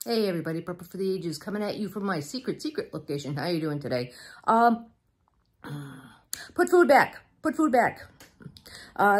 Hey everybody, Purple for the Ages coming at you from my secret location. How you doing today? Put food back. Put food back.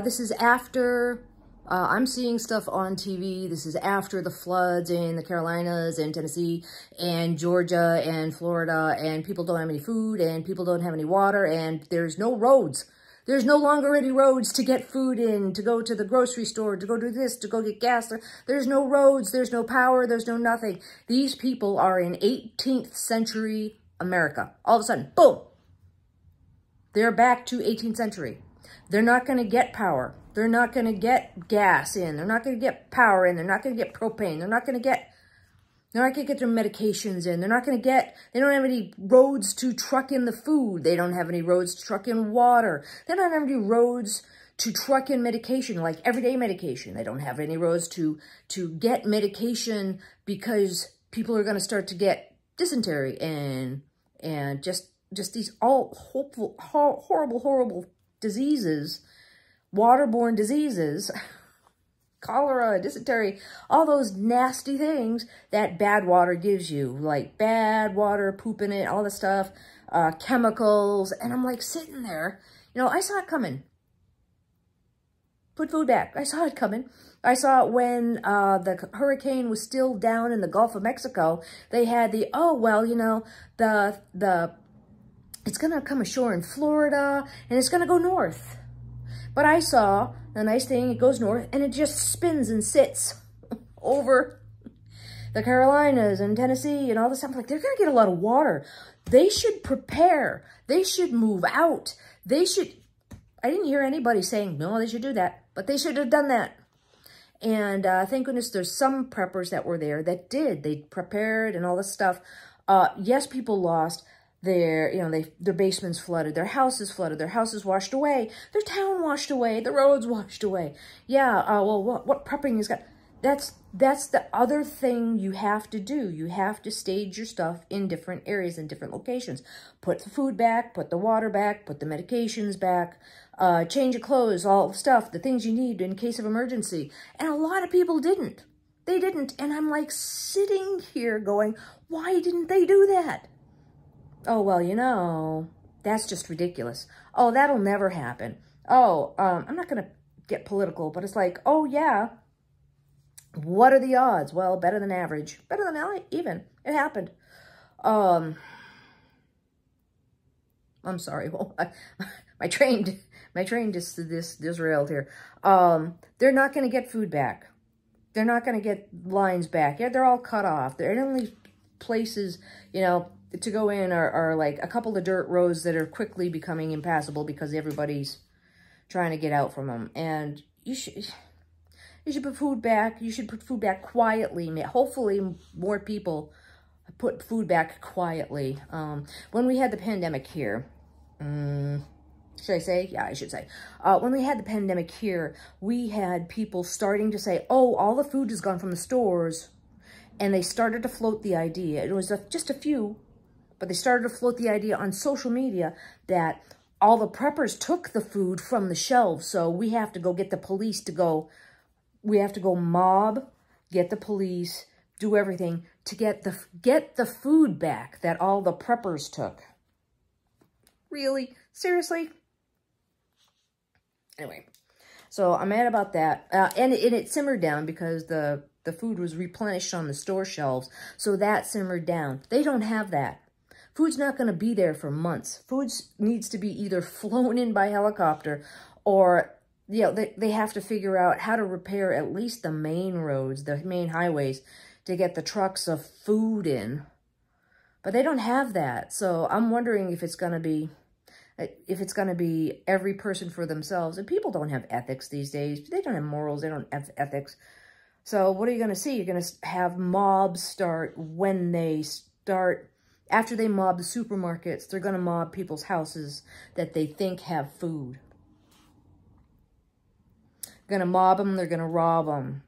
This is after, I'm seeing stuff on TV. This is after the floods in the Carolinas and Tennessee and Georgia and Florida, and people don't have any food and people don't have any water and there's no roads. There's no longer any roads to get food in, to go to the grocery store, to go do this, to go get gas. There's no roads, there's no power, there's no nothing. These people are in 18th century America. All of a sudden, boom, they're back to 18th century. They're not going to get power. They're not going to get gas in. They're not going to get power in. They're not going to get propane. They're not going to get their medications in. They're not going to get, they don't have any roads to truck in the food. They don't have any roads to truck in water. They don't have any roads to truck in medication, like everyday medication. They don't have any roads to get medication because people are going to start to get dysentery and just these all horrible diseases, waterborne diseases, cholera, dysentery, all those nasty things that bad water gives you, like bad water, poop in it, all this stuff, chemicals. And I'm like sitting there, you know, I saw it coming. Put food back. I saw it coming. I saw it when the hurricane was still down in the Gulf of Mexico. They had the, oh, well, you know, it's going to come ashore in Florida and it's going to go north. But I saw a nice thing, it goes north, and it just spins and sits over the Carolinas and Tennessee and all this stuff. Like, they're going to get a lot of water. They should prepare. They should move out. They should, I didn't hear anybody saying, no, they should do that, but they should have done that. And thank goodness there's some preppers that were there that did. They prepared and all this stuff. Yes, people lost. Their basements flooded, their houses flooded, their houses washed away, their town washed away, the roads washed away. Yeah, well, what prepping is got? That's the other thing you have to do. You have to stage your stuff in different areas and different locations. Put the food back, put the water back, put the medications back, change your clothes, all the stuff, the things you need in case of emergency. And a lot of people didn't. They didn't. And I'm like sitting here going, why didn't they do that? Oh, well, you know, that's just ridiculous. Oh, that'll never happen. Oh, I'm not going to get political, but it's like, oh, yeah. What are the odds? Well, better than average. Better than even. It happened. I'm sorry. Well, my train just derailed here. They're not going to get food back. They're not going to get lines back. Yeah, they're all cut off. They're only places, you know, to go in are like a couple of dirt roads that are quickly becoming impassable because everybody's trying to get out from them. And you should put food back. You should put food back quietly. Hopefully more people put food back quietly. When we had the pandemic here, should I say? Yeah, I should say. When we had the pandemic here, we had people starting to say, oh, all the food is gone from the stores. And they started to float the idea. It was just a few, but they started to float the idea on social media that all the preppers took the food from the shelves. So we have to go get the police to go. We have to go mob, get the police, do everything to get the food back that all the preppers took. Really? Seriously? Anyway, so I'm mad about that. And it simmered down because the food was replenished on the store shelves. So that simmered down. They don't have that. Food's not going to be there for months. Food needs to be either flown in by helicopter or, you know, they have to figure out how to repair at least the main roads, the main highways, to get the trucks of food in. But they don't have that. So I'm wondering if it's going to be every person for themselves. And people don't have ethics these days. They don't have morals. They don't have ethics. So what are you going to see? You're going to have mobs start when they start. After they mob the supermarkets, they're going to mob people's houses that they think have food. They're going to mob them. They're going to rob them.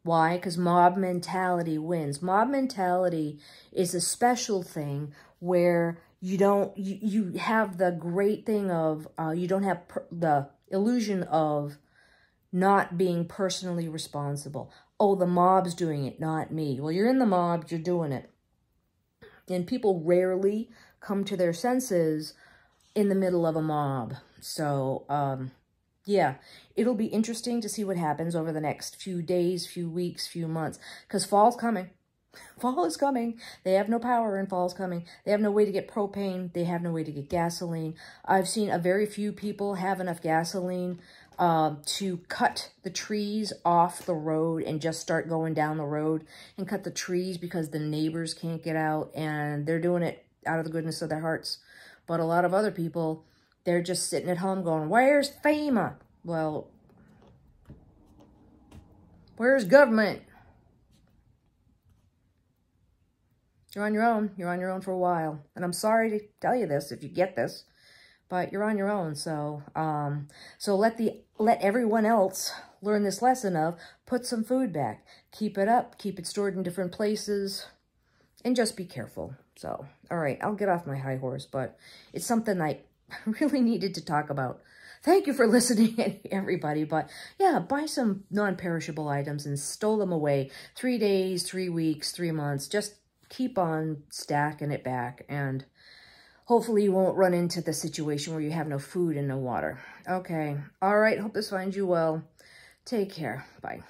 Why? Because mob mentality wins. Mob mentality is a special thing where you have the great thing of, you don't have the illusion of not being personally responsible. oh, the mob's doing it, not me. Well, you're in the mob, you're doing it. And people rarely come to their senses in the middle of a mob. So, yeah, it'll be interesting to see what happens over the next few days, few weeks, few months, because fall's coming. Fall is coming. They have no power and fall's coming. They have no way to get propane. They have no way to get gasoline. I've seen a very few people have enough gasoline to cut the trees off the road and just start going down the road and cut the trees because the neighbors can't get out, and they're doing it out of the goodness of their hearts. But a lot of other people, they're just sitting at home going, where's FEMA? Well, where's government? You're on your own. You're on your own for a while. And I'm sorry to tell you this if you get this, but you're on your own. So so let everyone else learn this lesson of put some food back. Keep it up. Keep it stored in different places. And just be careful. So, all right, I'll get off my high horse, but it's something I really needed to talk about. Thank you for listening, everybody. But yeah, buy some non-perishable items and stow them away. 3 days, 3 weeks, 3 months. Just keep on stacking it back, and hopefully you won't run into the situation where you have no food and no water. Okay. All right. Hope this finds you well. Take care. Bye.